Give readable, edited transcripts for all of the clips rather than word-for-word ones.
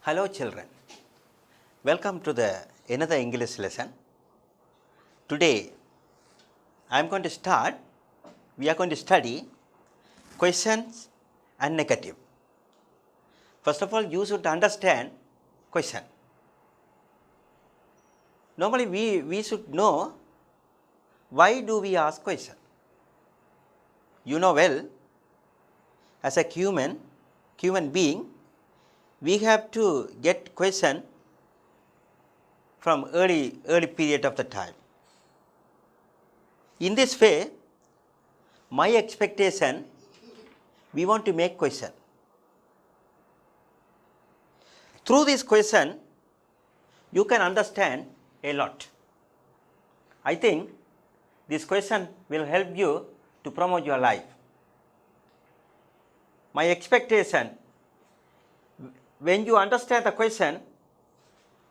Hello children, welcome to the another English lesson. Today I am going to start, we are going to study questions and negative. First of all, you should understand question. Normally we should know why do we ask question. You know well, as a human being, we have to get question from early period of the time. In this way, my expectation, we want to make question. Through this question, you can understand a lot. I think this question will help you to promote your life. My expectation, when you understand the question,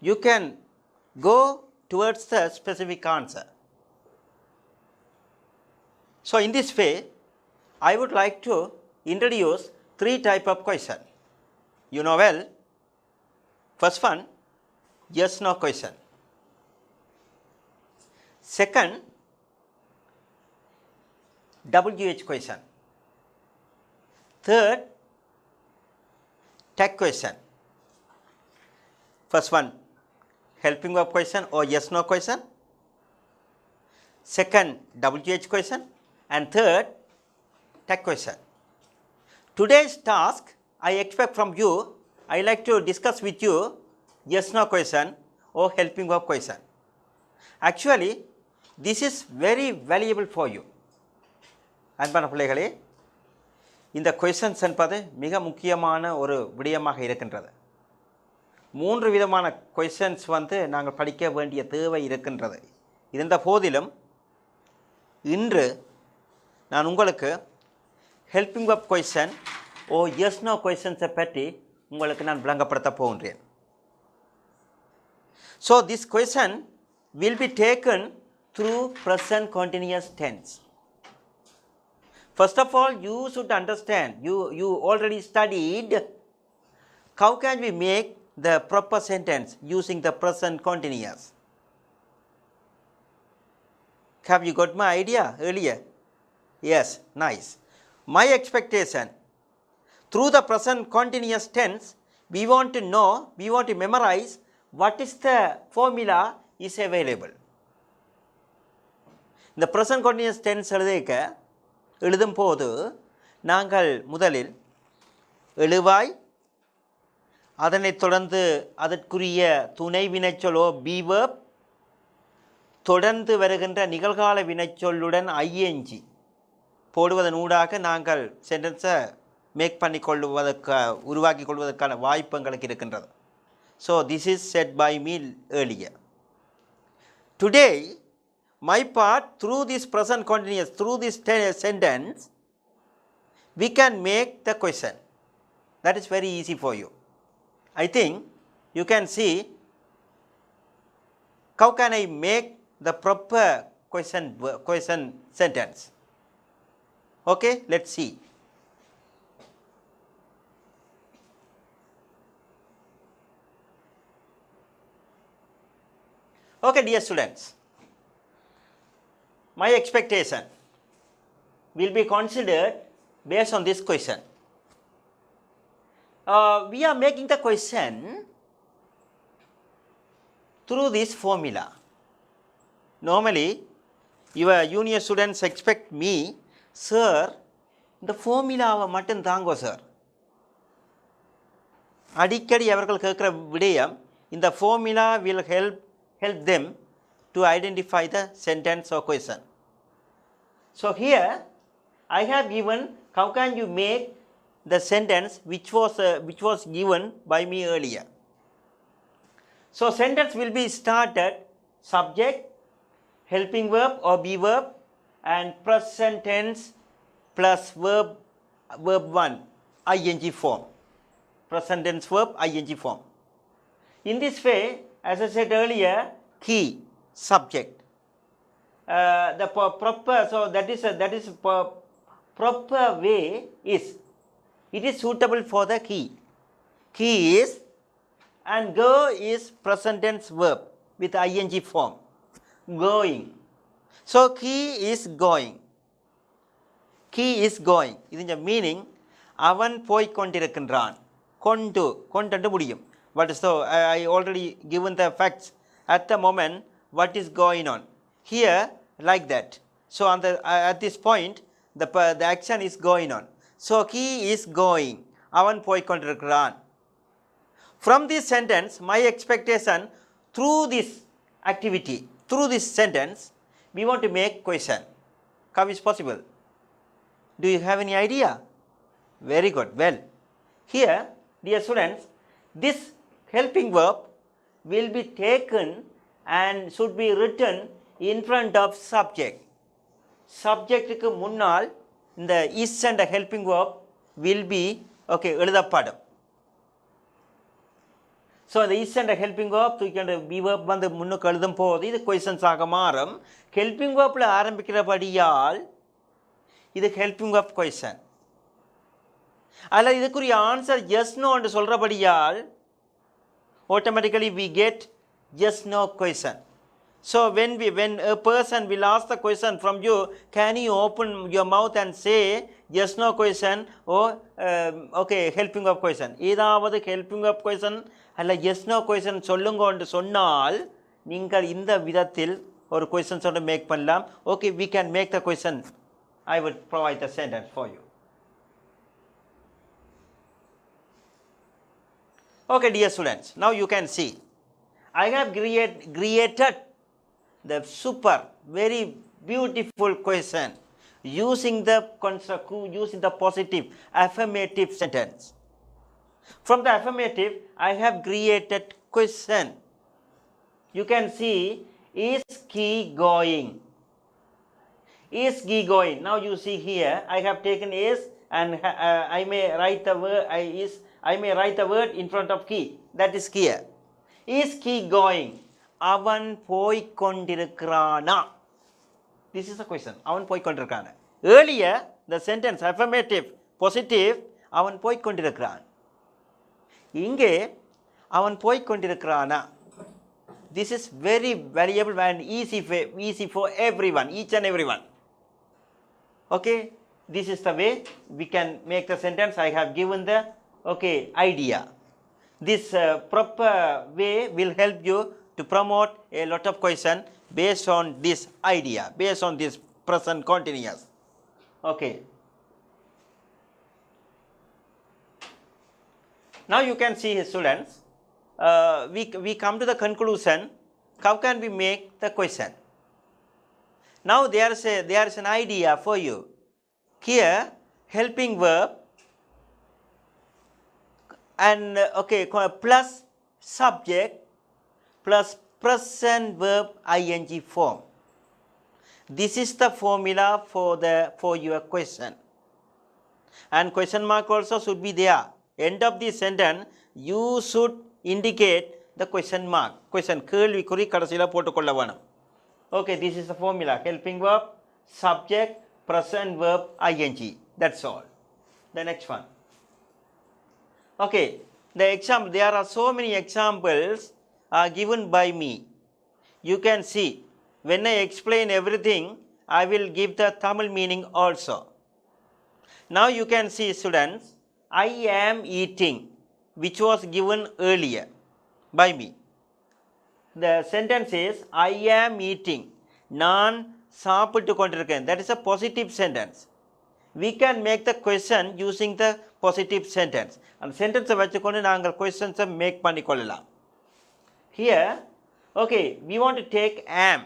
you can go towards the specific answer. So in this way, I would like to introduce three types of question. You know well, first one, yes no question. Second, WH question. Third, tag question. First one, helping verb question or yes no question. Second, WH question. And third, tag question. Today's task, I expect from you, I like to discuss with you yes no question or helping verb question. Actually, this is very valuable for you. அன்பான பிள்ளைகளே, இந்த questions என்பது மிக முக்கியமான ஒரு விடயமாக இருக்கின்றது. மூன்று விதமான கொஸ்டின்ஸ் நாங்கள் படிக்க வேண்டிய தேவை இருக்கின்றது. இருந்த போதிலும் இன்று நான் உங்களுக்கு ஹெல்பிங் வெப் கொஸ்டின் ஓ எஸ் நோ கொஸ்டின்ஸை பற்றி உங்களுக்கு நான் விளங்கப்படுத்த போகின்றேன். So this question will be taken through present continuous tense. First of all, you should understand, you already studied how can we make the proper sentence using the present continuous. Have you got my idea earlier? Yes, nice. My expectation, through the present continuous tense, we want to know, we want to memorize what is the formula is available. The present continuous tense எழுதும் போது நாங்கள் முதலில் எழுவாய், அதனைத் தொடர்ந்து அதற்குரிய துணை வினைச்சொல்லோ B verb, தொடர்ந்து வருகின்ற நிகழ்கால வினைச்சொல்லுடன் ஐஎன்ஜி போடுவதன் ஊடாக நாங்கள் சென்டென்ஸை மேக் பண்ணி உருவாக்கி கொள்வதற்கான வாய்ப்பு எங்களுக்கு இருக்கின்றது. So this is set by me earlier. Today my part, through this present continuous, through this sentence, we can make the question. That is very easy for you. I think you can see how can I make the proper question sentence. Okay, let's see. Okay, dear students, my expectation will be considered based on this question. We are making the question through this formula. Normally, your junior students expect me, sir, the formula மட்டும் தாங்கோ sir. அடிக்கடி அவர்கள் கேட்கிற விடயம், இந்த formula will help them to identify the sentence or question. So here I have given how can you make the sentence which was given by me earlier. So sentence will be started subject, helping verb or be verb and present tense plus verb 1 ing form. Present tense verb ing form. In this way, as I said earlier, key subject, the proper, so that is proper way is, it is suitable for the key. Key is and go is present tense verb with ing form. Going. So he is going. He is going. இதன் meaning அவன் போய் கொண்டிருக்கின்றான். கொண்டு முடியும். But so I already given the facts at the moment what is going on. Here like that. So on the at this point the action is going on. So he is going. அவன் போய் கொண்டிருக்கிறான். From this sentence, my expectation through this activity, through this sentence, we want to make question. How is possible? Do you have any idea? Very good. Well, here, dear students, this helping verb will be taken and should be written in front of subject. Subject க்கு முன்னால் இந்த is and the helping verb will be எழுதப்படும். So the is and the helping verb தூக்கின்ற be verb வந்து முன்னுக்கு எழுதும் போது இது questions ஆக மாறும். helping verbல ஆரம்பிக்கிறபடியால் இது helping verb question. அல்ல இதுக்குரிய ஆன்சர் yes no என்று சொல்றபடியால் automatically we get yes no question. So when a person will ask the question from you, can you open your mouth and say yes no question or helping verb question? ஏதாவது helping verb question அல்ல yes no question சொல்லுங்க என்று சொன்னால் நீங்கள் இந்த விதத்தில் ஒரு question சொல்ல மேக் பண்ணலாம். Okay, we can make the question. I would provide the sentence for you. Okay, dear students, now you can see I have created the super very beautiful question using the positive affirmative sentence. From the affirmative I have created question. You can see is he going? Is he going? Now you see here I have taken is and I may write the word I may write the word in front of he. That is here. Is he going? அவன் போய் கொண்டிருக்கிறானா? This is the question. அவன் போய் கொண்டிருக்கிறானா? Earlier the sentence affirmative positive அவன் போய் கொண்டிருக்கிறான். இங்கே அவன் போய் கொண்டிருக்கிறானா? This is very variable and easy for everyone, each and everyone. Okay, this is the way we can make the sentence. I have given the idea. This proper way will help you to promote a lot of question based on this idea, based on this present continuous. Okay. Now you can see, students, we come to the conclusion. How can we make the question? Now there is an idea for you. Here, helping verb and plus subject plus present verb ing form. This is the formula for your question. And question mark also should be there. End of the sentence you should indicate the question mark. Question கேள்விக்குறி கடைசில போட்டுக்கொள்ள வேணும். Okay, this is the formula. Helping verb, subject, present verb ing. That's all. The next one. Okay, the example, there are so many examples given by me. You can see, when I explain everything, I will give the Tamil meaning also. Now you can see, students, I am eating, which was given earlier by me. The sentence is, I am eating. நான் சாப்பிட்டு கொண்டிருக்கேன். That is a positive sentence. We can make the question using the positive sentence. And sentence வச்சுக்கொண்டு நாங்கள் questions make பண்ணிக்கொள்ளலாம். Here, we want to take am.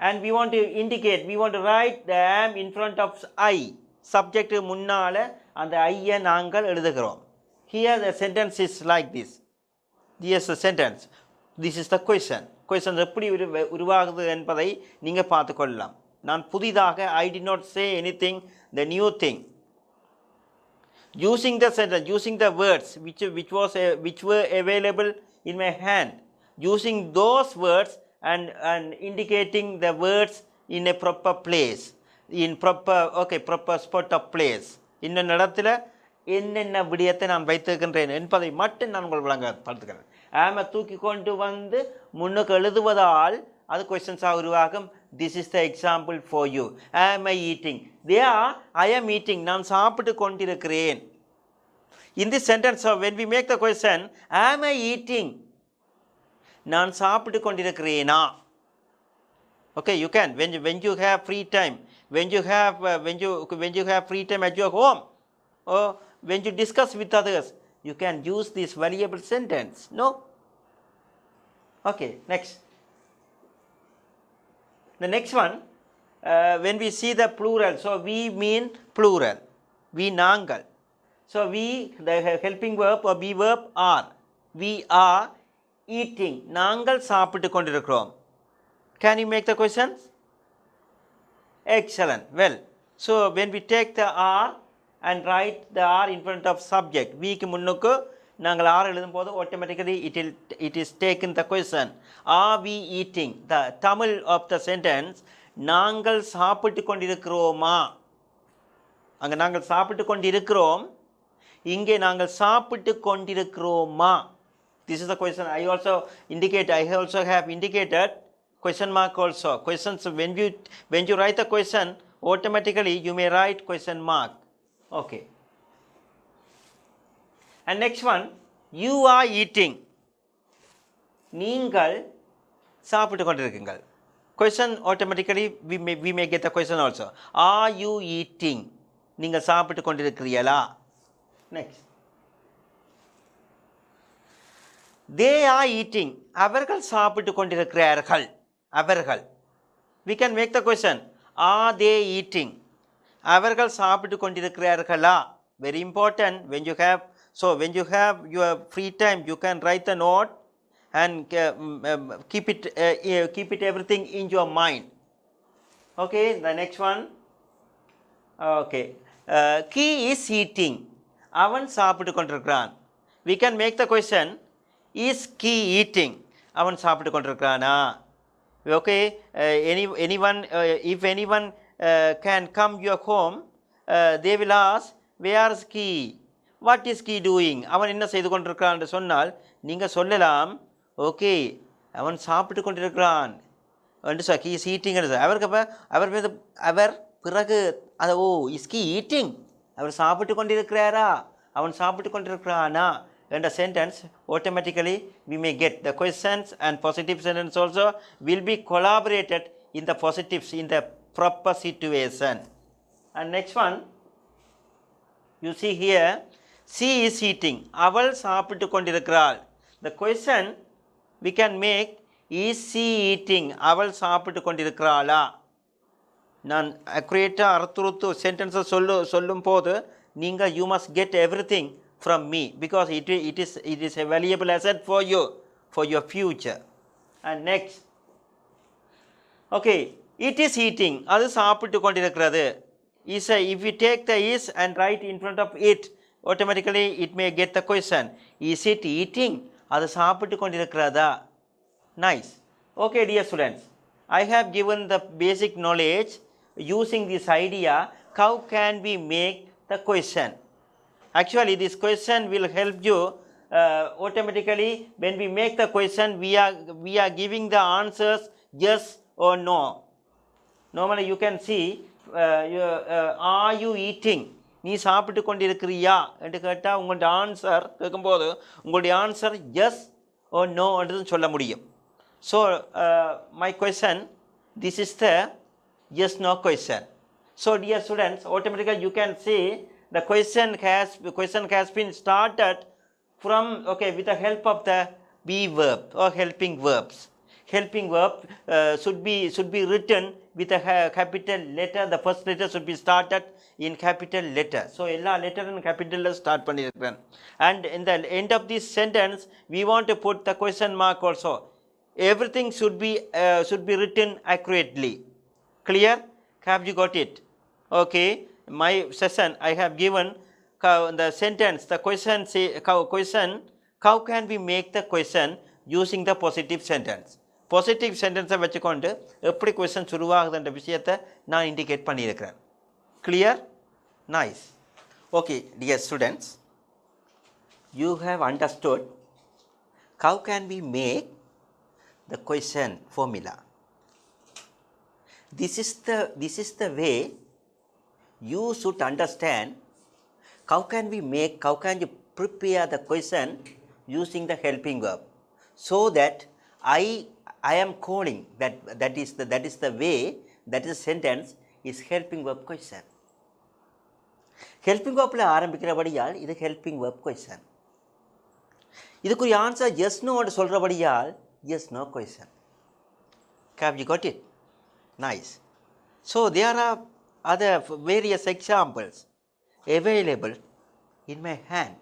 And we want to indicate, we want to write the am in front of I. Subject முன்னால அந்த I நாங்கள் எழுதுகிறோம். Here the sentence is like this. Here's the sentence. This is the question. Question எப்படி உருவாகுது என்பதை நீங்க பார்த்துக்கொள்ளலாம். நான் புதிதாக I did not say anything, the new thing. Using the sentence, using the words which were available in my hand, using those words and indicating the words in a proper place, in proper spot of place. இந்த இடத்துல என்னென்ன விடயத்தை நான் வைத்திருக்கின்றேன் என்பதை மட்டும் நான் உங்கள் விளங்கப்படுத்துகிறேன். ஆமை தூக்கி கொண்டு வந்து முன்னுக்கு எழுதுவதால் அது கொஸ்டின்ஸாக உருவாகும். This is the example for you. ஆம் ஐ ஈட்டிங்? ஐ ஆம் ஈட்டிங். நான் சாப்பிட்டு கொண்டிருக்கிறேன். In this sentence when we make the question am I eating, நான் சாப்பிட்டு கொண்டிருக்கிறேனா? Okay, you can when you have free time, when you have free time at your home, or when you discuss with others, you can use this valuable sentence. No? Okay, next. The next one, when we see the plural, so we mean plural. We நாங்கள். So we, the helping verb or be verb are. We are eating. நாங்கள் சாப்பிட்டு கொண்டிருக்கிறோம். Can you make the questions? Excellent. Well, so when we take the R and write the R in front of subject, we க்கு முன்னுக்கு நாங்கள் R எழுதும் போது automatically it is taken the question. Are we eating? The Tamil of the sentence, நாங்கள் சாப்பிட்டு கொண்டிருக்கிறோமா? அங்கே நாங்கள் சாப்பிட்டு கொண்டிருக்கிறோம், இங்கே நாங்கள் சாப்பிட்டு கொண்டிருக்கிறோமா? This is the question. I also have indicated question mark also. Questions, when you write the question, automatically you may write question mark. Okay. And next one, you are eating. நீங்கள் சாப்பிட்டு கொண்டிருக்கீங்கள். Question automatically we may get the question also. Are you eating? நீங்கள் சாப்பிட்டு கொண்டிருக்கிறீர்களா? Next. They are eating. அவர்கள் சாப்பிட்டு கொண்டிருக்கிறார்கள். அவர்கள். We can make the question. Are they eating? அவர்கள் சாப்பிட்டு கொண்டிருக்கிறார்களா? Very important. When you have your free time, you can write the note and keep it everything in your mind. Okay, the next one. Okay. He is eating. அவன் சாப்பிட்டு கொண்டிருக்கிறான். We can make the question, is he eating? அவன் சாப்பிட்டு கொண்டிருக்கிறானா? Okay, if anyone can come your home, they will ask, where is he? What is he doing? அவன் என்ன செய்து கொண்டிருக்கிறான் என்று சொன்னால் நீங்கள் சொல்லலாம், ஓகே அவன் சாப்பிட்டு கொண்டிருக்கிறான் என்று சொல். he is eating என்று அவர் பிறகு அதை is he eating? அவர் சாப்பிட்டு கொண்டிருக்கிறாரா? அவன் சாப்பிட்டு கொண்டிருக்கிறானா? என்ற sentence automatically we may get. The questions and positive sentence also will be collaborated in the positives in the proper situation. And next one, you see here, she is eating. அவள் சாப்பிட்டு கொண்டிருக்கிறாள். The question we can make, is she eating? அவள் சாப்பிட்டு கொண்டிருக்கிறாளா? நான் அக்யூரேட்டாக அர்த்தருத்து சென்டென்ஸை சொல்லும் போது நீங்கள் you must get everything from me, because it is a valuable asset for you, for your future. And next, okay, it is eating. அது சாப்பிட்டு கொண்டிருக்கிறது. If you take the is and write in front of it, automatically it may get the question, is it eating? அது சாப்பிட்டு கொண்டிருக்கிறதா? Nice. Okay, dear students, I have given the basic knowledge using this idea. How can we make the question? Actually, this question will help you automatically. When we make the question, we are giving the answers yes or no. Normally you can see, are you eating? நீ சாப்பிட்டு கொண்டிருக்கிறியா என்று கேட்டால் உங்களுடைய answer கேட்கும்போது உங்களுடைய answer S oh no என்று சொல்ல முடியும். So my question, this is the yes no question. So dear students, automatically you can see the question has been started from, okay, with the help of the be verb or helping verbs. Helping verb should be written with a capital letter. The first letter should be started in capital letter. So எல்லா letter in capital start பண்ணிருக்கிறேன். And in the end of this sentence we want to put the question mark also. Everything should be written accurately. Clear? Have you got it? Okay, my session I have given the sentence, the question, how can we make the question using the positive sentence? Positive sentence வச்சுக்கொண்டு எப்படி question உருவாகுதுன்ற விஷயத்தை நான் indicate பண்ணியிருக்கிறேன். Clear? Nice. Okay, dear students, you have understood how can we make the question formula. This is the way you should understand how can you prepare the question using the helping verb, so that I am calling that is the way, that is sentence is helping verb question. Helping வேர்ப்பில் ஆரம்பிக்கிறபடியால் இது helping verb question. இதுக்குரிய answer yes நோன்னு சொல்கிறபடியால் yes no question. Have you got it? Nice. So there are other various examples available in my hand.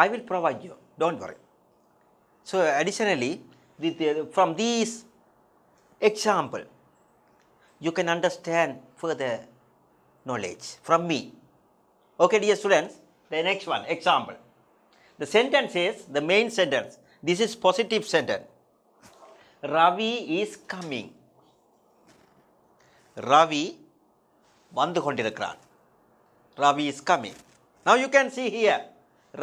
I will provide you, don't worry. So additionally, from these example, you can understand further knowledge from me. Okay, dear students, the next one, example. The sentence is, the main sentence, this is positive sentence. Ravi is coming. Ravi வந்து கொண்டிருக்கிறான். Ravi is coming. Now you can see here,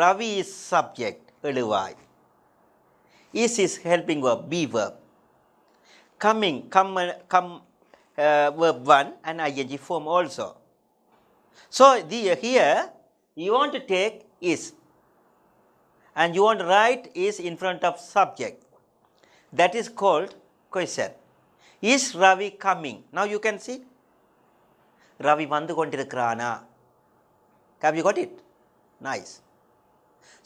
Ravi is subject, எழுவாய். Is helping verb, be verb. Coming, verb 1 and ing form also. So here you want to take is and you want to write is in front of subject. That is called question. Is Ravi coming? Now you can see Ravi வந்து கொண்டிருக்கிறானா. Have you got it? Nice.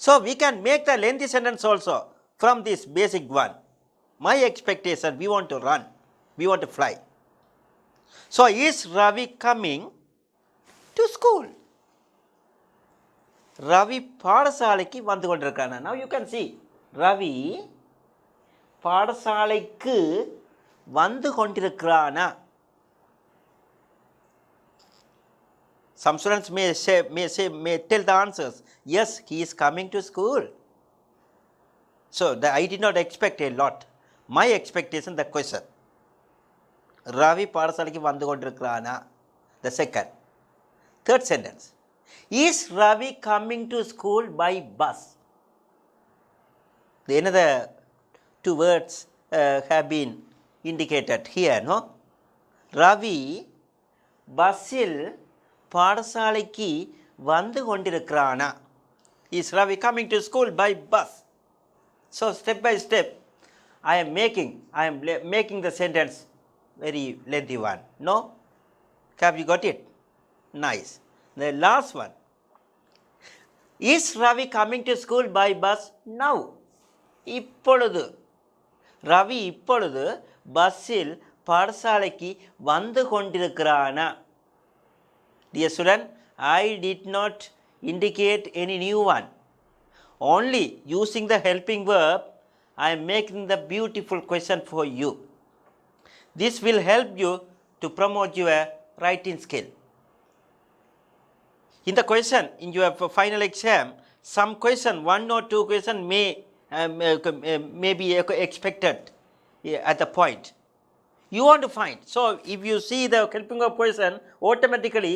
So we can make the lengthy sentence also from this basic one. My expectation, we want to run, we want to fly. So is Ravi coming to school? Ravi பாடசாலைக்கு வந்து கொண்டிருக்கானா. Now you can see Ravi பாடசாலைக்கு வந்து கொண்டிருக்கிறானா. Some students may tell the answers. Yes, he is coming to school. So I did not expect a lot. My expectation, the question. Ravi பாடசாலைக்கு வந்து கொண்டிருக்கிறானா. The second. Third sentence. Is Ravi coming to school by bus? The another two words have been indicated here, no? Ravi பஸ்ஸில் பாடசாலைக்கு வந்து கொண்டிருக்கிறானா. Is Ravi coming to school by bus? So step by step I am making the sentence very lengthy one. No? Have you got it? Nice. The last one. Is Ravi coming to school by bus now? இப்பொழுது ரவி இப்பொழுது பஸ்ஸில் பாடசாலைக்கு வந்து கொண்டிருக்கிறானா. Dear student, I did not indicate any new one. Only using the helping verb, I am making the beautiful question for you. This will help you to promote your writing skill. In the question, in your final exam, some question, one or two question may be expected at the point. You want to find. So if you see the helping verb question, automatically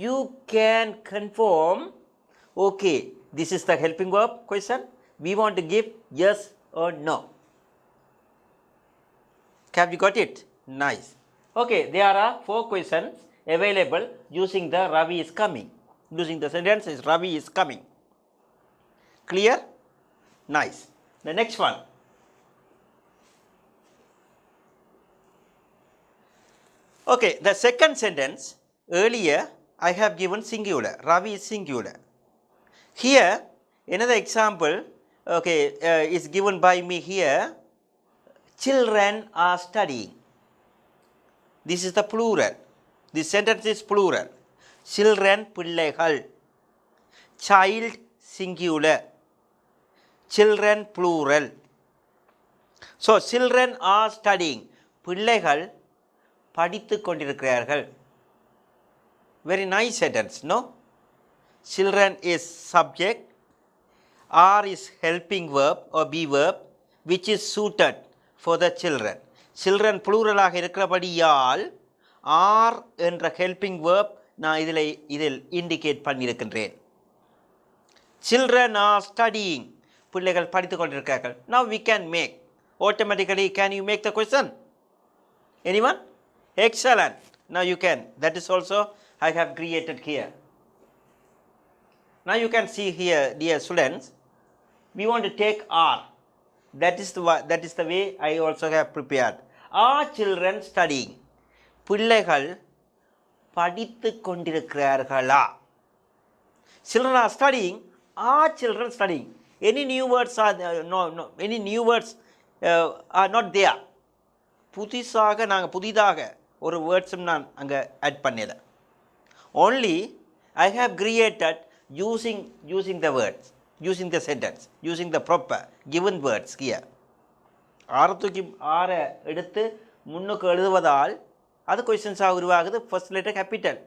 you can confirm, okay, this is the helping verb question. We want to give yes or no. Have you got it? Nice. Okay, there are 4 questions available using the Ravi is coming. Using the sentence is Ravi is coming. Clear? Nice. The next one. Okay, the second sentence, earlier I have given singular. Ravi is singular. Here, another example, okay, is given by me here. Children are studying. This is the plural. This sentence is plural. Children, பிள்ளைகள். Child, singular. Children, plural. So, children are studying. பிள்ளைகள் படித்து கொண்டிருக்கிறார்கள். Very nice sentence, no? Children is subject. Are is helping verb or be verb which is suited for the children. Children plural-ஆக இருக்கிறபடியால் are என்ற helping verb நான் இதில் indicate பண்ணியிருக்கின்றேன். Children are studying. பிள்ளைகள் படித்துக் கொண்டிருக்கிறார்கள். Now we can make. Automatically, can you make the question? Anyone? Excellent. Now you can. That is also I have created here. Now you can see here, dear students, we want to take R. That is the way I also have prepared. Are children studying? பிள்ளைகள் படித்துக் கொண்டிருக்கிறார்களா? Children are studying. Are children studying? Any new words are no. Any new words are not there. புதிதாக ஒரு வேர்ட்ஸும் நான் அங்கே add பண்ணல. Only I have created using the words, using the sentence, using the proper given words here. ஆறை எடுத்து முன்னுக்கு எழுதுவதால் அது கொஸ்டின்ஸாக உருவாகுது. First letter capital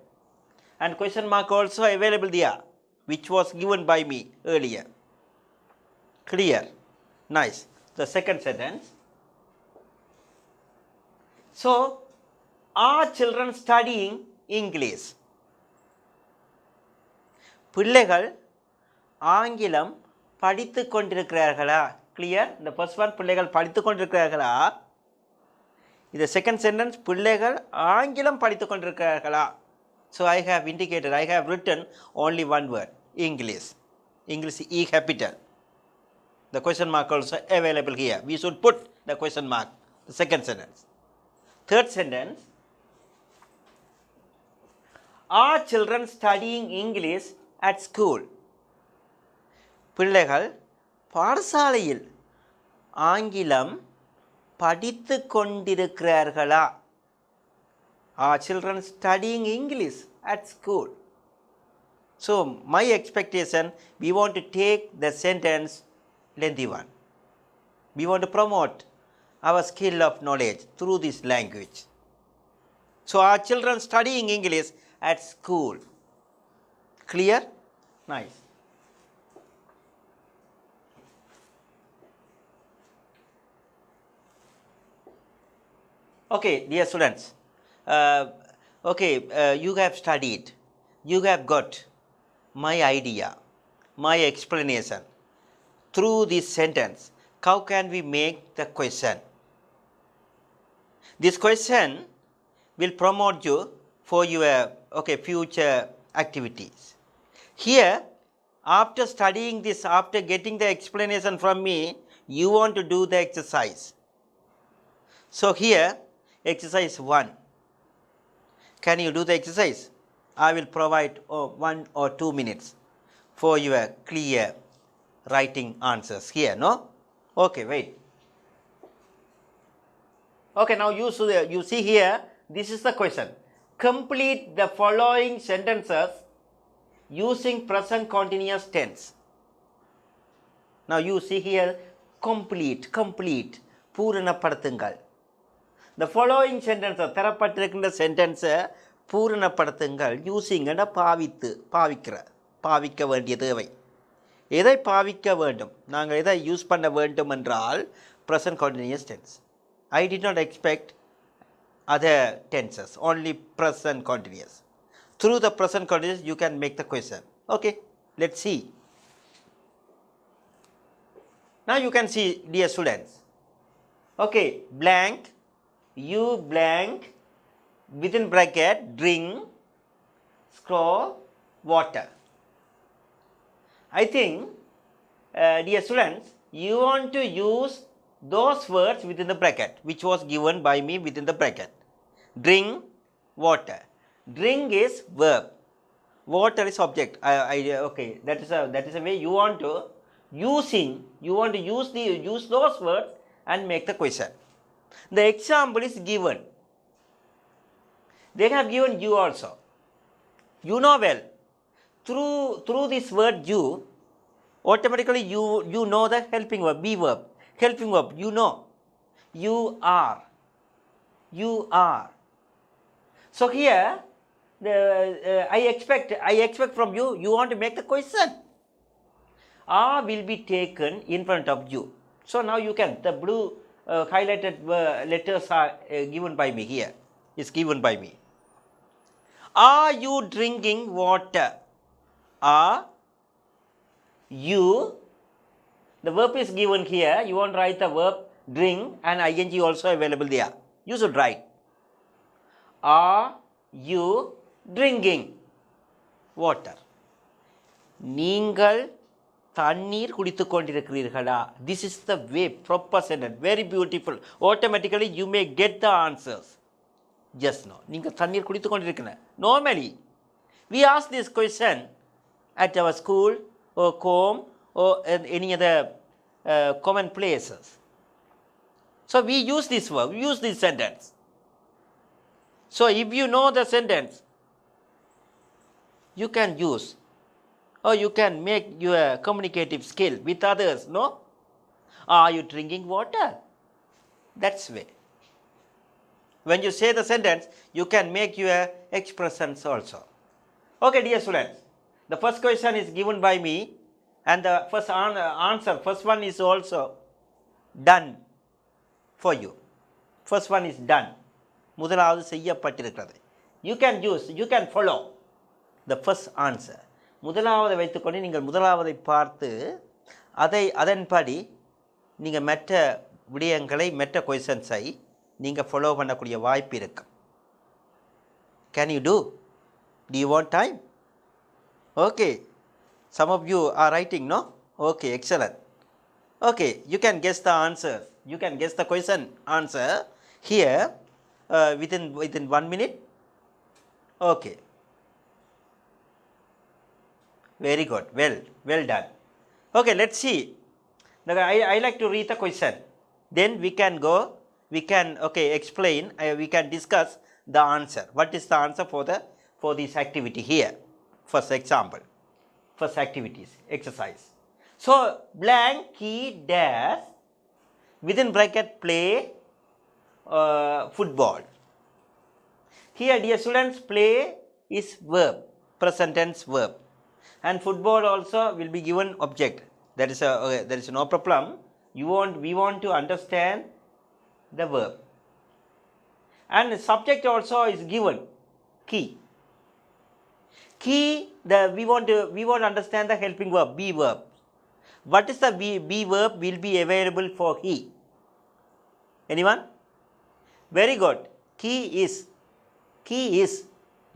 and question mark also available there, which was given by me earlier. Clear? Nice. The second sentence. So, are children studying English? பிள்ளைகள் ஆங்கிலம் படித்து கொண்டிருக்கிறார்களா? Clear? The first one, பிள்ளைகள் படித்து கொண்டிருக்கிறார்களா? இந்த செகண்ட் சென்டென்ஸ், பிள்ளைகள் ஆங்கிலம் படித்து கொண்டிருக்கிறார்களா? So I have indicated, I have written only one word, English. English E capital. The question mark also available here. We should put the question mark, the second sentence. Third sentence, are children studying English at school? பிள்ளைகள் பாடசாலையில் ஆங்கிலம் படித்து கொண்டிருக்கிறார்களா? Are children studying English at school? So, my expectation, we want to take the sentence lengthy one. We want to promote our skill of knowledge through this language. So, are children studying English at school? Clear? Nice. Okay, dear students. You have studied, you have got my idea, my explanation through this sentence. How can we make the question? This question will promote you for your future activities. Here, after studying this, after getting the explanation from me, you want to do the exercise. So here, exercise 1. Can you do the exercise? I will provide 1 or 2 minutes for your clear writing answers here, no? Okay, wait. Okay, now you see here, this is the question. Complete the following sentences using present continuous tense. Now you see here, complete, பூரணப்படுத்துங்கள். The following sentence, தரப்பட்டிருக்கின்ற சென்டென்ஸை பூரணப்படுத்துங்கள். யூசிங்கட பாவிக்க வேண்டிய தேவை. எதை பாவிக்க வேண்டும்? நாங்கள் எதை use பண்ண வேண்டும் என்றால் present continuous tense. I did not expect other tenses, only present continuous. Through the present continuous, you can make the question. Okay, let's see. Now you can see, dear students. Okay, blank. You blank within bracket drink straw water. I think, dear students, you want to use those words within the bracket which was given by me within the bracket. Drink water. Drink is verb. Water is object. That is a way you want to use those words and make the question. The example is given. They have given you also. You know well. Through this word you, automatically you know the helping verb, be verb. Helping verb, you know. You are. So here, I expect from you, you want to make the question. Are will be taken in front of you. So now you can, the blue highlighted letters are given by me here. Is given by me. Are you drinking water? Are you, the verb is given here, you want to write the verb drink and ing also available there. You should write. Are you drinking water? நீங்கள் தண்ணீர் குடித்துக் கொண்டிருக்கிறீர்களா? This is the way, proper sentence, very beautiful. Automatically you may get the answers. Just now. நீங்கள் தண்ணீர் குடித்துக் கொண்டிருக்கிறீர்கள். Normally, we ask this question at our school or home or any other common places. So we use this verb, we use this sentence. So if you know the sentence, you can use or you can make your communicative skill with others, no? Are you drinking water? That's way. When you say the sentence, you can make your expressions also. Okay, dear students, the first question is given by me and the first answer, first one is also done for you. First one is done. முதலாவது செய்யப்பட்டிருக்கிறது. You can use, you can follow the first answer. முதலாவதை வைத்துக்கொண்டு நீங்கள் முதலாவதை பார்த்து அதன்படி நீங்கள் மற்ற விடயங்களை மற்ற கொஸ்டின்ஸை நீங்கள் ஃபாலோ பண்ணக்கூடிய வாய்ப்பு இருக்கு. Can you do? Do you want time? Okay. Some of you are writing, no? Okay, excellent. Okay, you can guess the answer. You can guess the question answer here within 1 minute. Okay. Very good. Well done. Okay, let's see. I like to read the question. Then we can go. We can explain. We can discuss the answer. What is the answer for this activity here? First example. First activities exercise. So blank he dash within bracket play football. Here, dear students, play is verb, present tense verb, and football also will be given object. There is no problem. We want to understand the verb, and the subject also is given. Key. We want to understand the helping verb, be verb. What is the be verb will be available for he? Anyone? Very good. Key is.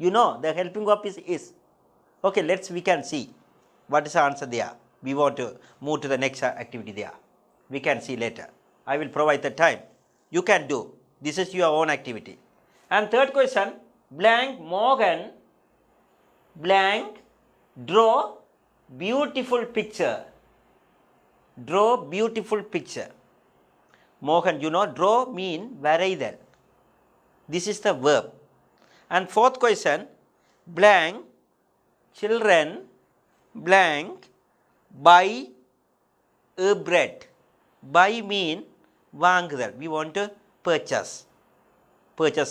You know the helping verb is. Okay, we can see what is the answer there. We want to move to the next activity there. We can see later. I will provide the time. You can do. This is your own activity. And third question, blank Morgan blank draw beautiful picture. Draw beautiful picture. Mohan, you know, draw mean varaidal. This is the verb. And fourth question, blank children blank buy a bread. Buy mean வாங்குதல். We want to purchase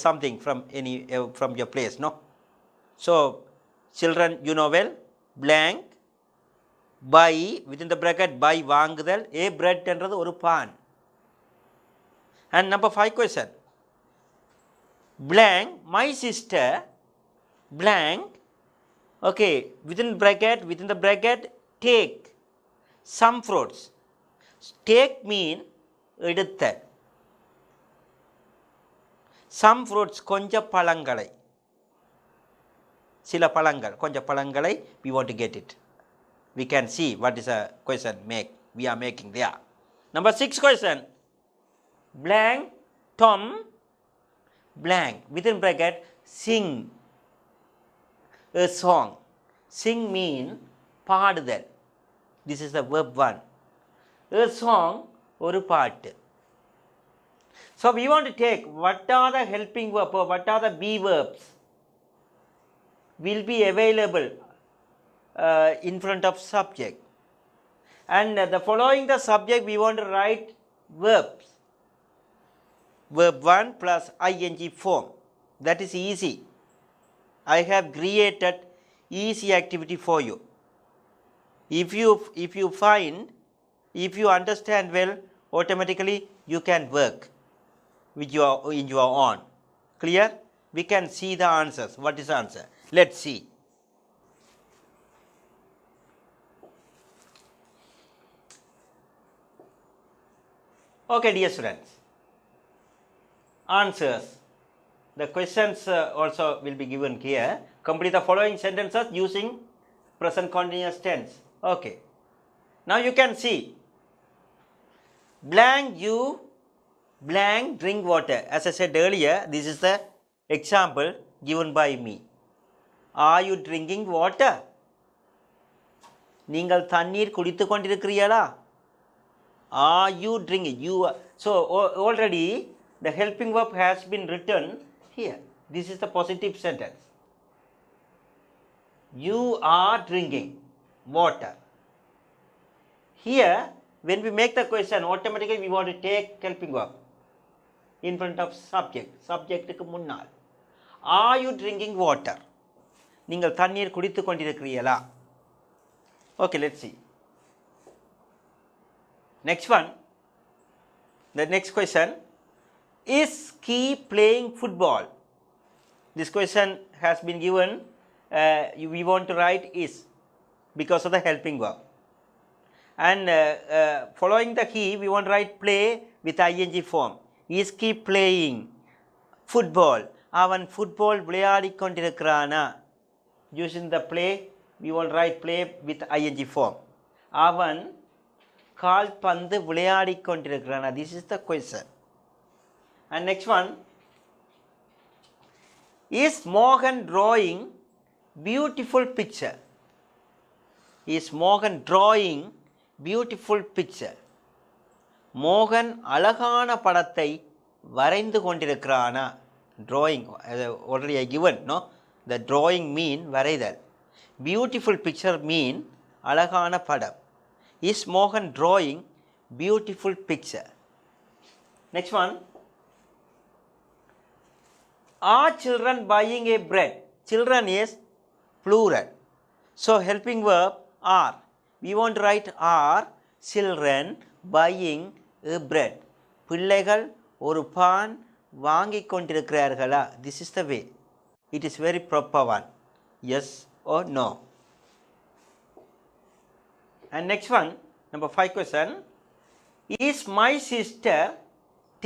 something from your place, no? So children, you know well, blank buy within the bracket buy வாங்குதல், a bread என்றது ஒரு பான். And number 5 question, blank my sister blank within the bracket take some fruits. Take mean எடுத்த. Some fruits கொஞ்ச பழங்களை, சில பழங்கள், கொஞ்ச பழங்களை, we want to get it. We can see what is a question we are making there. Number 6 question, blank Tom blank within bracket sing a song. Sing mean பாடுதல். This is the verb 1. A song ஒரு பாட்டு. So we want to take what are the helping verb or what are the be verbs will be available in front of subject, and the following the subject we want to write verbs. Verb 1 plus ing form. That is easy. I have created easy activity for you. If you understand well, automatically you can work in your own. Clear? We can see the answers. What is the answer? Let's see. Okay, dear students. Answers. The questions also will be given here. Complete the following sentences using present continuous tense. Okay. Now you can see. Blank you, blank drink water. As I said earlier, this is the example given by me. Are you drinking water? நீங்கள் தண்ணீர் குடித்து கொண்டிருக்கிறீர்களா? Are you drinking? You are. So already the helping verb has been written here. This is the positive sentence. You are drinking water. Here, when we make the question, automatically we want to take helping verb in front of subject. Subjectக்கு முன்னால். Are you drinking water? நீங்கள் தண்ணீர் குடித்து கொண்டிருக்கிறீர்களா? Okay, let's see. Next one. The next question. Is he playing football? This question has been given. We want to write is because of the helping verb. And following the he, we want to write play with ing form. Is he playing football? அவன் football விளையாடிக் கொண்டிருக்கிறானா? Using the play, we want to write play with ing form. அவன் கால்பந்து விளையாடிக் கொண்டிருக்கிறானா? This is the question. And next one. Is Mohan drawing beautiful picture? Is Mohan drawing beautiful picture? மோகன் அழகான படத்தை வரைந்து கொண்டிருக்கிறானா? Drawing, already I given, no? The drawing mean வரைதல். Beautiful picture mean அழகான படம். Is Mohan drawing beautiful picture? Next one. Are children buying a bread? Children is plural. So helping verb are. We want to write are children buying a bread. பிள்ளைகள் ஒரு பான் வாங்கிக் கொண்டிருக்கிறார்களா? This is the way. It is very proper one. Yes or no. And next one, number 5 question. Is my sister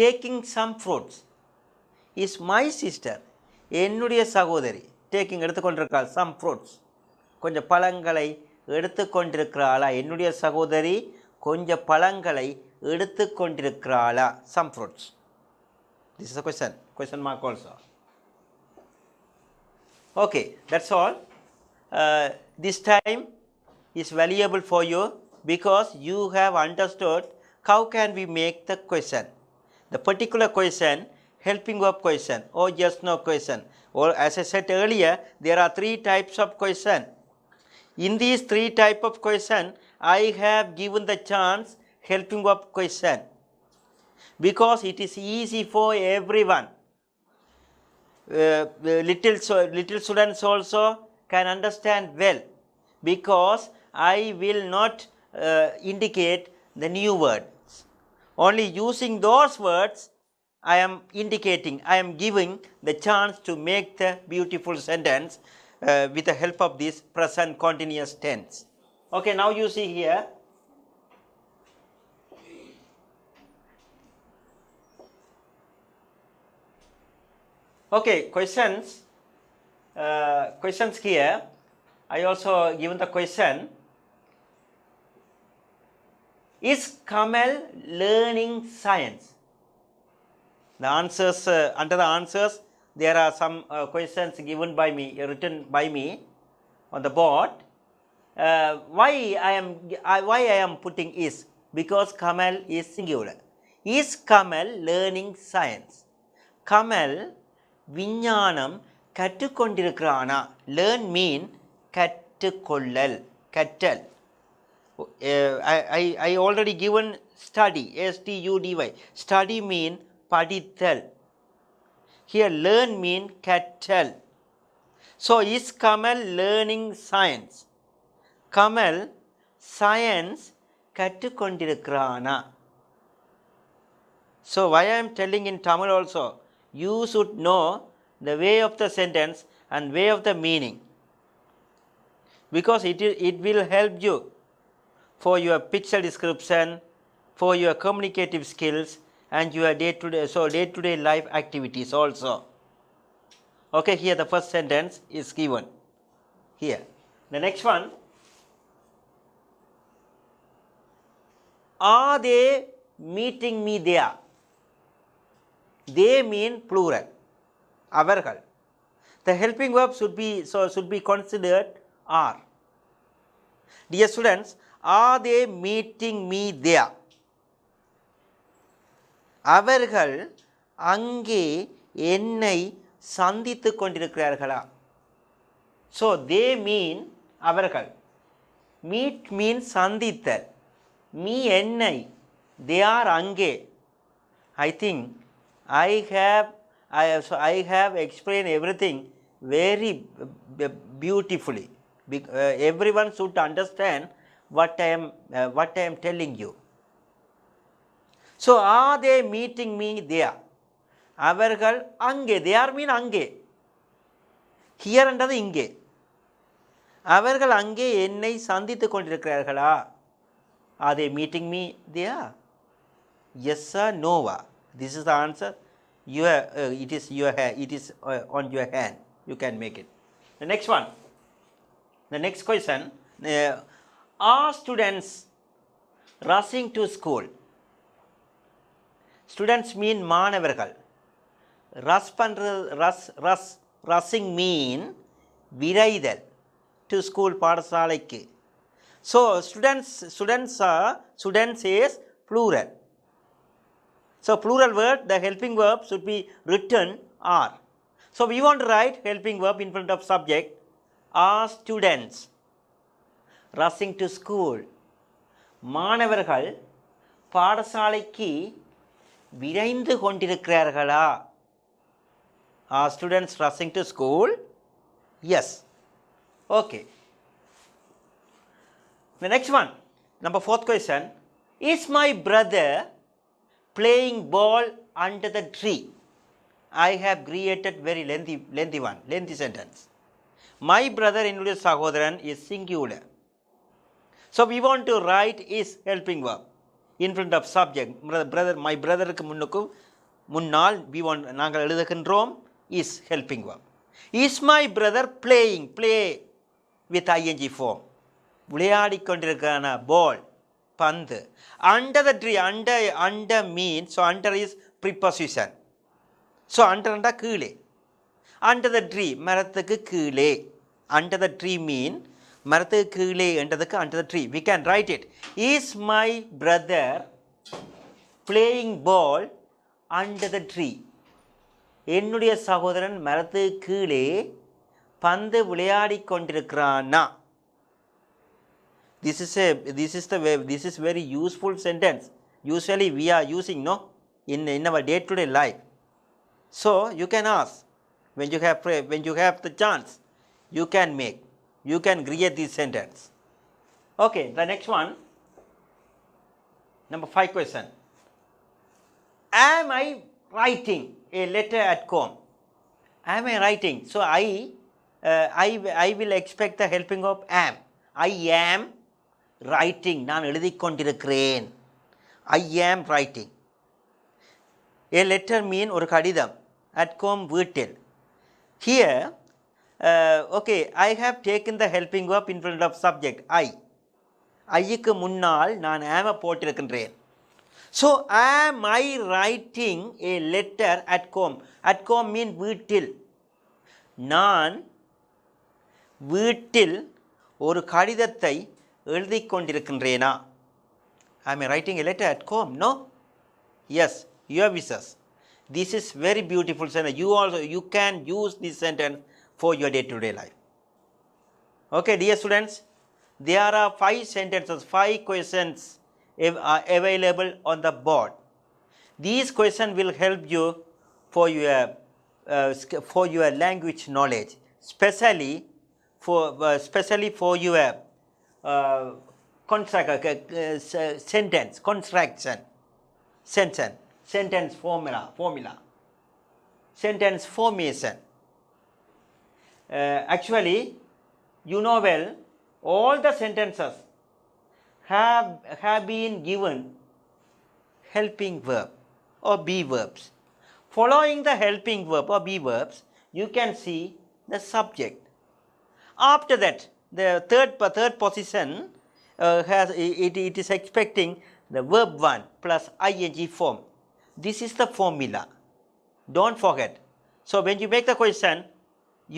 taking some fruits? Is my sister, என்னுடைய சகோதரி, taking எடுத்துக்கொண்டிருக்கிறாள் some fruits, கொஞ்சம் பழங்களை எடுத்துக்கொண்டிருக்கிறாளா? என்னுடைய சகோதரி கொஞ்சம் பழங்களை எடுத்துக்கொண்டிருக்கிறாளா? Some fruits. This is a question. Question mark also. Okay, that's all. This time is valuable for you because you have understood how can we make the question. The particular question, helping verb question or yes no question. Or as I said earlier, there are 3 types of question. In these 3 type of question, I have given the chance helping verb question because it is easy for everyone. Little students also can understand well because I will not indicate the new words. Only using those words I am indicating, I am giving the chance to make the beautiful sentence with the help of this present continuous tense. Okay, now you see here. Okay, questions. Questions here. I also given the question. Is Kamal learning science? The answers, under the answers, there are some questions given by me, written by me on the board. Why I am putting is? Because Kamal is singular. Is Kamal learning science? Kamal விஞ்ஞானம் கற்றுக்கொண்டிருக்கிறானா? Learn mean கற்றுக்கொள்ளல், கற்றல். I already given study, study. Study mean படித்தல். Here learn mean கற்றல். So is Kamal learning science? Kamal science கற்றுக்கொண்டிருக்கிறானா? So why I am telling in Tamil also, you should know the way of the sentence and way of the meaning because it will help you for your picture description for your communicative skills and your day-to-day life activities also. Okay, here the first sentence is given here. The next one, are they meeting me there? They mean plural. Avargal. The helping verb should be considered are. Dear students, are they meeting me there? அவர்கள் அங்கே என்னை சந்தித்து கொண்டிருக்கிறார்களா? So they mean அவர்கள். Meet means சந்தித்தல். Me என்னை. They are அங்கே. I think I have explained everything very beautifully. Everyone should understand what I am telling you. So are they meeting me there? அவர்கள் அங்கே. They are mean அங்கே. Here என்றது இங்கே. அவர்கள் அங்கே என்னை சந்தித்து கொண்டிருக்கிறார்களா? Are they meeting me there? Yes or no? This is the answer. It is on your hand. You can make it. The next one. The next question. Are students rushing to school? Students mean மாணவர்கள். Rushing mean விரைதல் to school பாடசாலைக்கு. So students is plural. So plural word, the helping verb should be written are. So we want to write helping verb in front of subject. Are students rushing to school? மாணவர்கள் பாடசாலைக்கு விரைந்து கொண்டிருக்கிறார்களா? Are students rushing to school? Yes. Okay. The next one, number 4th question. Is my brother playing ball under the tree? I have created very lengthy sentence. My brother என்னுடைய சகோதரன் is singular. So we want to write is helping verb in front of subject. Brother, my brotherக்கு முன்னால் நாங்கள் எழுதுகின்றோம் is helping verb. Is my brother playing? Play with ing form. விளையாடிக் கொண்டிருக்கான ball பந்து. Under the tree. Under means, so under is preposition. So under anda கீழே. Under the tree மரத்துக்கு கீழே. Under the tree mean மரத்துக்கு கீழே என்றதுக்கு under the tree. We can write it. Is my brother playing ball under the tree? என்னுடைய சகோதரன் மரத்துக்கு கீழே பந்து விளையாடிக் கொண்டிருக்கிறானா? This is very useful sentence. Usually we are using in our day-to-day life. So you can ask when you have the chance. You can create this sentence. Okay, the next one, number 5 question. Am I writing a letter at home? Am I writing? So I will expect the helping of am. I am writing. நான் எழுதிக் கொண்டிருக்கிறேன். I am writing. A letter mean ஒரு கடிதம். At home வீட்டில். Here, okay, I have taken the helping verb in front of subject. ஐக்கு முன்னால் நான் am போட்டிருக்கின்றேன். So am I writing a letter at home? At home mean வீட்டில். நான் வீட்டில் ஒரு கடிதத்தை எழுதிக் கொண்டிருக்கின்றேனா? Am I writing a letter at home? No? Yes, your wishes. This is very beautiful sentence. You can use this sentence for your day-to-day life. Okay, dear students, there are 5 sentences, 5 questions available on the board. These questions will help you for your language knowledge, especially for your sentence construction, sentence formula, sentence formation. Actually, you know well, all the sentences have been given helping verb or be verbs. Following the helping verb or be verbs, you can see the subject. After that, the third position it is expecting the verb 1 plus ing form. This is the formula. Don't forget. So when you make the question,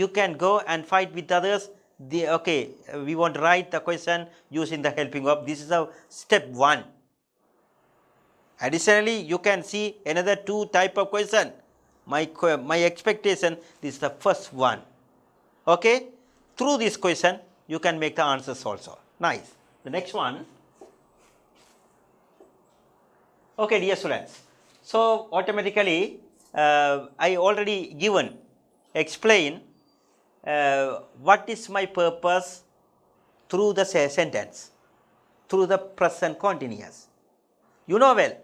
you can go and fight with others. We want to write the question using the helping verb. This is the step 1. Additionally, you can see another 2 type of question. My expectation, this is the first one. Okay, through this question, you can make the answers also. Nice. The next one. Okay, dear students. So automatically, I already explain what is my purpose through the sentence, through the present continuous. You know well.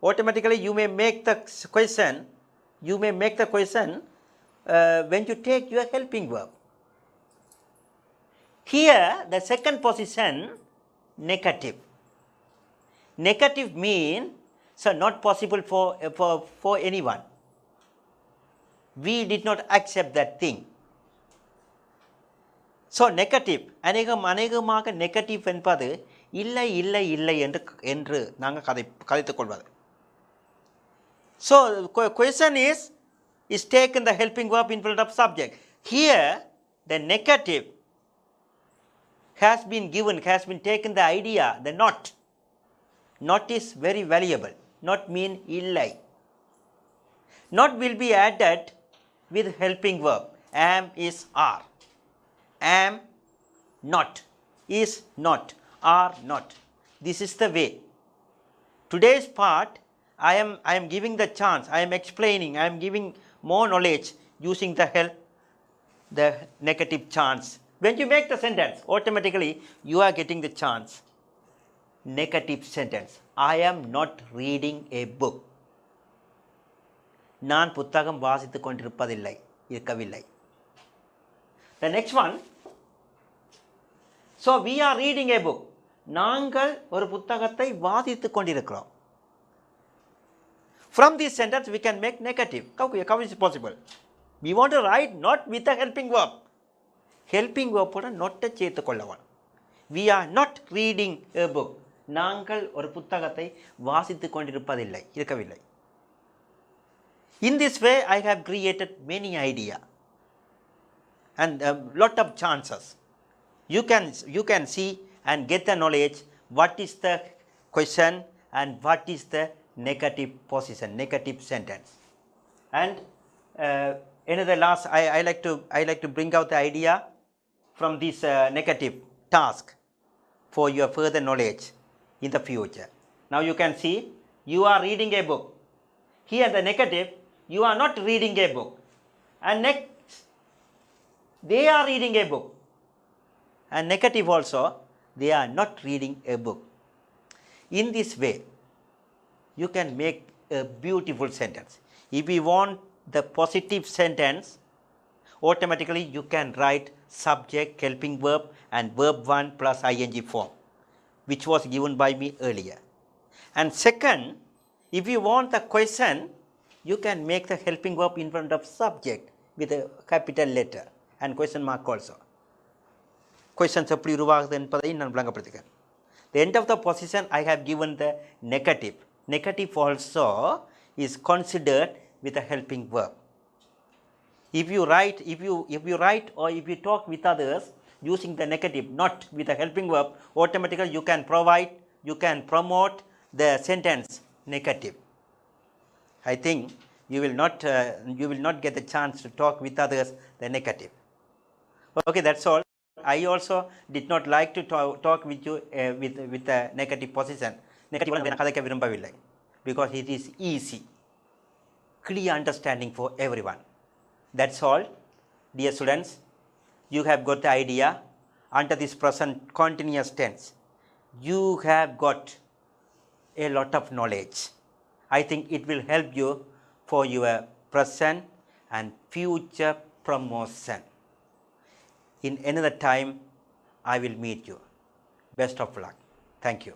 Automatically, you may make the question. When you take your helping verb. Here, the second position, negative. Negative means not possible for anyone. We did not accept that thing. So negative, அநேகமாக negative என்பது இல்லை என்று நாங்கள் கதைத்துக் கொள்வது. So question is taken the helping verb in front of subject. Here the negative has been taken the idea, the not. Not is very valuable. Not mean illai. Not will be added with helping verb. Am is are. Am not is not, are not. This is the way. Today's part, I am giving the chance, I am explaining, I am giving more knowledge using the negative chance. When you make the sentence, automatically you are getting the chance. Negative sentence. I am not reading a book. நான் புத்தகம் வாசித்துக் இருக்கவில்லை. The next one. So we are reading a book. நாங்கள் ஒரு புத்தகத்தை வாசித்துக் கொண்டிருக்கிறோம். From this sentence we can make negative. How is it possible? We want to write not with a helping verb. Helping verb போட not சேர்த்துக் கொள்ளவும். We are not reading a book. நாங்கள் ஒரு புத்தகத்தை வாசித்துக் இருக்கவில்லை. In this way, I have created many ideas and a lot of chances. You can see and get the knowledge what is the question and what is the negative position, negative sentence. And another last, I like to bring out the idea from this negative task for your further knowledge in the future. Now you can see you are reading a book. Here the negative, you are not reading a book. And next, they are reading a book. And negative also, they are not reading a book. In this way, you can make a beautiful sentence. If you want the positive sentence, automatically you can write subject, helping verb and verb 1 plus ing form, which was given by me earlier. And second, if you want the question, you can make the helping verb in front of subject with a capital letter and question mark also. Questions எப்படி உருவாகுது என்பதை நான் விளங்கப்படுத்துகிறேன். The end of the position I have given the negative. Negative also is considered with a helping verb. If you write or if you talk with others using the negative, not with a helping verb, automatically you can promote the sentence negative. I think you will not get the chance to talk with others the negative. Okay, that's all. I also did not like to talk with you with the negative position. Negative கதைக்க விரும்பவில்லை because it is easy, clear understanding for everyone. That's all, dear students. You have got the idea. Under this present continuous tense, you have got a lot of knowledge. I think it will help you for your present and future promotion. In another time, I will meet you. Best of luck. Thank you.